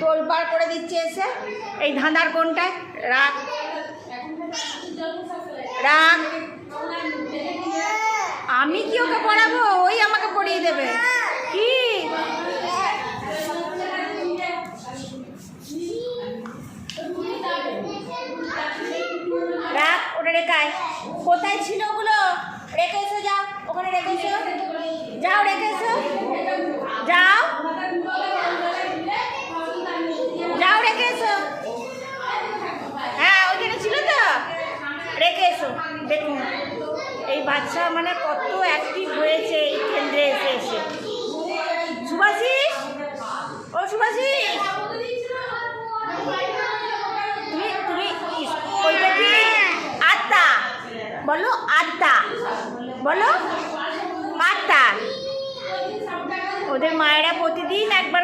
তোলপাড় করে দিচ্ছে এসে। এই ধাঁধার কোনটায় রাখ রাখ, আমি কি ওকে পড়াবো? ওই আমাকে পড়িয়ে দেবে। কি রাখ, ওটা রেখায়। কোথায় ছিল ওগুলো? রেখে এসো, যাও ওখানে রেখে এসো, যাও রেখে এসো, যাও যাও রেখে এসো। হ্যাঁ ওইখানে ছিল তো, রেখে এসো। দেখুন এই বাচ্চা মানে কত অ্যাক্টিভ হয়েছে এই কেন্দ্রে এসে এসে। সুভাষিস, ও সুভাষিস, তুমি তুমি ওইটা কি আত্মা বলো? আত্মা বলো, আত্মা। ওদের মায়েরা প্রতিদিন একবার